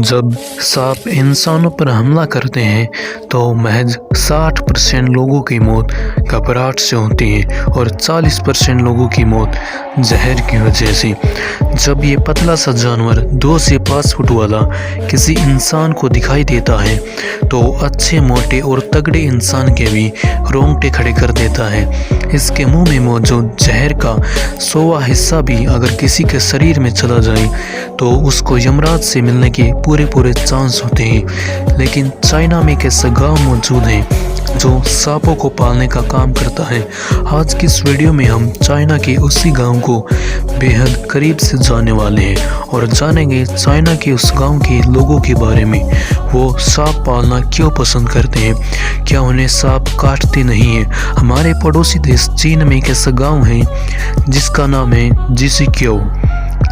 जब सांप इंसानों पर हमला करते हैं तो महज 60% लोगों की मौत घबराहट से होती है और 40% लोगों की मौत जहर की वजह से। जब ये पतला सा जानवर 2 से 5 फुट वाला किसी इंसान को दिखाई देता है तो अच्छे मोटे और तगड़े इंसान के भी रोंगटे खड़े कर देता है। इसके मुंह में मौजूद जहर का 100वां हिस्सा भी अगर किसी के शरीर में चला जाए तो उसको यमराज से मिलने के पूरे चांस होते हैं। लेकिन चाइना में एक ऐसा गाँव मौजूद है जो सांपों को पालने का काम करता है। आज की इस वीडियो में हम चाइना के उसी गांव को बेहद करीब से जानने वाले हैं और जानेंगे चाइना के उस गांव के लोगों के बारे में। वो सांप पालना क्यों पसंद करते हैं, क्या उन्हें सांप काटते नहीं है। हमारे पड़ोसी देश चीन में एक ऐसा गाँव है जिसका नाम है जिसिक्यो।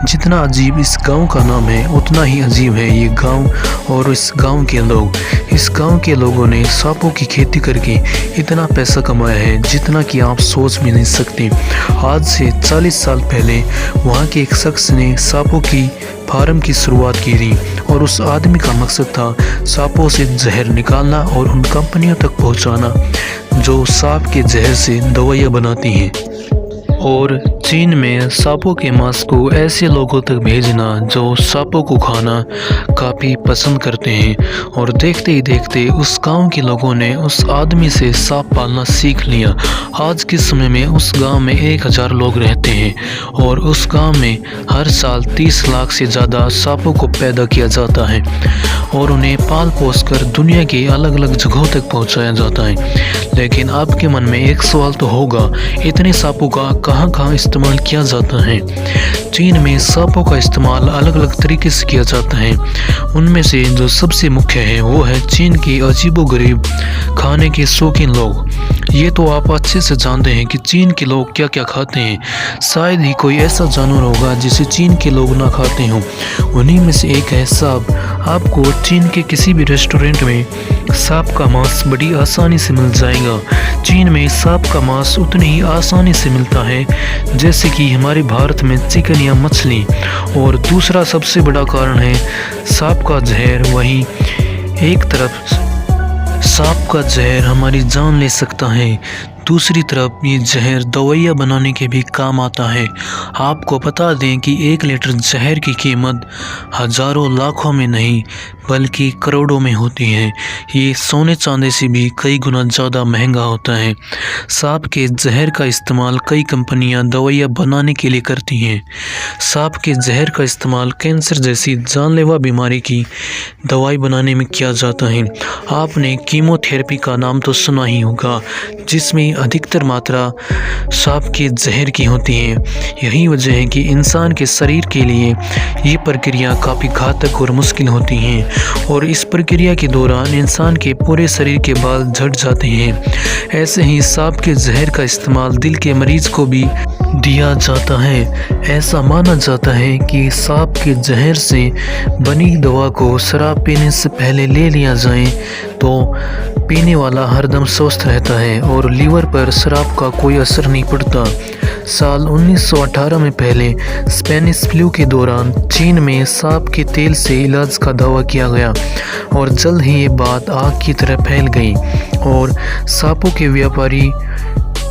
जितना अजीब इस गांव का नाम है उतना ही अजीब है ये गांव और इस गांव के लोग। इस गांव के लोगों ने सांपों की खेती करके इतना पैसा कमाया है जितना कि आप सोच भी नहीं सकते। आज से 40 साल पहले वहां के एक शख्स ने सांपों की फार्म की शुरुआत की थी और उस आदमी का मकसद था सांपों से जहर निकालना और उन कंपनियों तक पहुंचाना जो सांप के जहर से दवाइयाँ बनाती हैं। और चीन में सांपों के मांस को ऐसे लोगों तक भेजना जो सांपों को खाना काफ़ी पसंद करते हैं। और देखते ही देखते उस गांव के लोगों ने उस आदमी से सांप पालना सीख लिया। आज के समय में उस गांव में 1000 लोग रहते हैं और उस गांव में हर साल 30 लाख से ज़्यादा सांपों को पैदा किया जाता है और उन्हें पाल पोस कर दुनिया के अलग अलग जगहों तक पहुंचाया जाता है। लेकिन आपके मन में एक सवाल तो होगा, इतने सांपों का कहाँ इस्तेमाल किया जाता है। चीन में सांपों का इस्तेमाल अलग अलग तरीके से किया जाता है। उनमें से जो सबसे मुख्य है वो है चीन के अजीबोगरीब खाने के शौकीन लोग। ये तो आप अच्छे से जानते हैं कि चीन के लोग क्या क्या खाते हैं। शायद ही कोई ऐसा जानवर होगा जिसे चीन के लोग ना खाते हों। उन्हीं में से एक है सांप। आपको चीन के किसी भी रेस्टोरेंट में सांप का मांस बड़ी आसानी से मिल जाएगा। चीन में सांप का मांस उतनी ही आसानी से मिलता है जैसे कि हमारे भारत में चिकन या मछली। और दूसरा सबसे बड़ा कारण है सांप का जहर। वहीं एक तरफ सांप का जहर हमारी जान ले सकता है, दूसरी तरफ ये जहर दवाइयाँ बनाने के भी काम आता है। आपको बता दें कि 1 लीटर जहर की कीमत हज़ारों लाखों में नहीं बल्कि करोड़ों में होती है। ये सोने चांदी से भी कई गुना ज़्यादा महंगा होता है। सांप के जहर का इस्तेमाल कई कंपनियां दवाइयाँ बनाने के लिए करती हैं। सांप के जहर का इस्तेमाल कैंसर जैसी जानलेवा बीमारी की दवाई बनाने में किया जाता है। आपने कीमोथेरेपी का नाम तो सुना ही होगा जिसमें अधिकतर मात्रा सांप के जहर की होती है। यही वजह है कि इंसान के शरीर के लिए ये प्रक्रिया काफ़ी घातक और मुश्किल होती हैं और इस प्रक्रिया के दौरान इंसान के पूरे शरीर के बाल झड़ जाते हैं। ऐसे ही सांप के जहर का इस्तेमाल दिल के मरीज को भी दिया जाता है। ऐसा माना जाता है कि सांप के जहर से बनी दवा को शराब पीने से पहले ले लिया जाए तो पीने वाला हरदम स्वस्थ रहता है और लीवर पर शराब का कोई असर नहीं पड़ता। साल 1918 में पहले स्पेनिश फ्लू के दौरान चीन में सांप के तेल से इलाज का दावा किया गया और जल्द ही ये बात आग की तरह फैल गई और सांपों के व्यापारी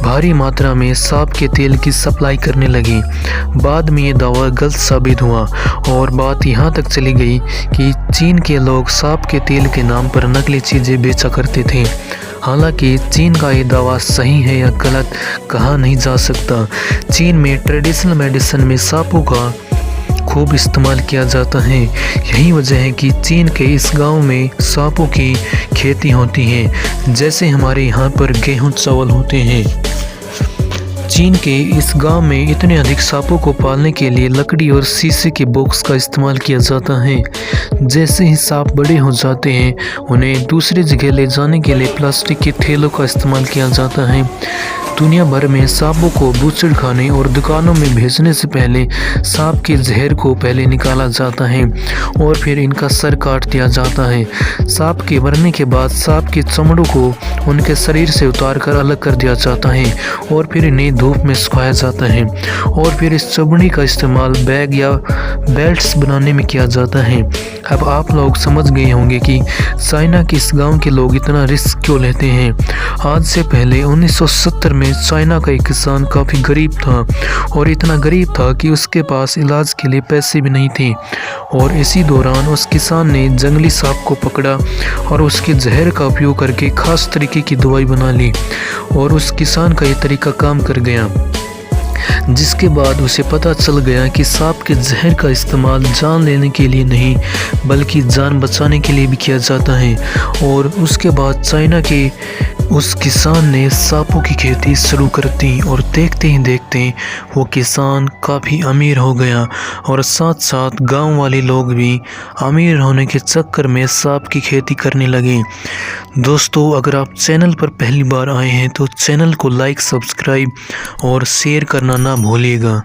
भारी मात्रा में सांप के तेल की सप्लाई करने लगे। बाद में ये दावा गलत साबित हुआ और बात यहाँ तक चली गई कि चीन के लोग सांप के तेल के नाम पर नकली चीज़ें बेचा करते थे। हालांकि चीन का ये दावा सही है या गलत कहा नहीं जा सकता। चीन में ट्रेडिशनल मेडिसिन में सांपों का खूब इस्तेमाल किया जाता है। यही वजह है कि चीन के इस गांव में सांपों की खेती होती है जैसे हमारे यहाँ पर गेहूँ चावल होते हैं। चीन के इस गांव में इतने अधिक सांपों को पालने के लिए लकड़ी और शीशे के बॉक्स का इस्तेमाल किया जाता है। जैसे ही सांप बड़े हो जाते हैं उन्हें दूसरी जगह ले जाने के लिए प्लास्टिक के थैलों का इस्तेमाल किया जाता है दुनिया भर में सांपों को बूचड़ खाने और दुकानों में भेजने से पहले सांप के जहर को पहले निकाला जाता है और फिर इनका सर काट दिया जाता है। सांप के मरने के बाद सांप के चमड़ों को उनके शरीर से उतार कर अलग कर दिया जाता है और फिर इन्हें धूप में सुखाया जाता है और फिर इस चमड़ी का इस्तेमाल बैग या बेल्ट्स बनाने में किया जाता है। अब आप लोग समझ गए होंगे कि चाइना के इस गांव के लोग इतना रिस्क क्यों लेते हैं। आज से पहले 1970 में चाइना का एक किसान काफ़ी गरीब था और इतना गरीब था कि उसके पास इलाज के लिए पैसे भी नहीं थे और इसी दौरान उस किसान ने जंगली सांप को पकड़ा और उसके जहर का उपयोग करके खास तरीके की दवाई बना ली और उस किसान का ये तरीका काम कर गया, जिसके बाद उसे पता चल गया कि सांप के जहर का इस्तेमाल जान लेने के लिए नहीं बल्कि जान बचाने के लिए भी किया जाता है। और उसके बाद चाइना के उस किसान ने सांपों की खेती शुरू कर दी और देखते ही देखते वो किसान काफ़ी अमीर हो गया और साथ साथ गांव वाले लोग भी अमीर होने के चक्कर में सांप की खेती करने लगे। दोस्तों, अगर आप चैनल पर पहली बार आए हैं तो चैनल को लाइक, सब्सक्राइब और शेयर करना ना भूलिएगा।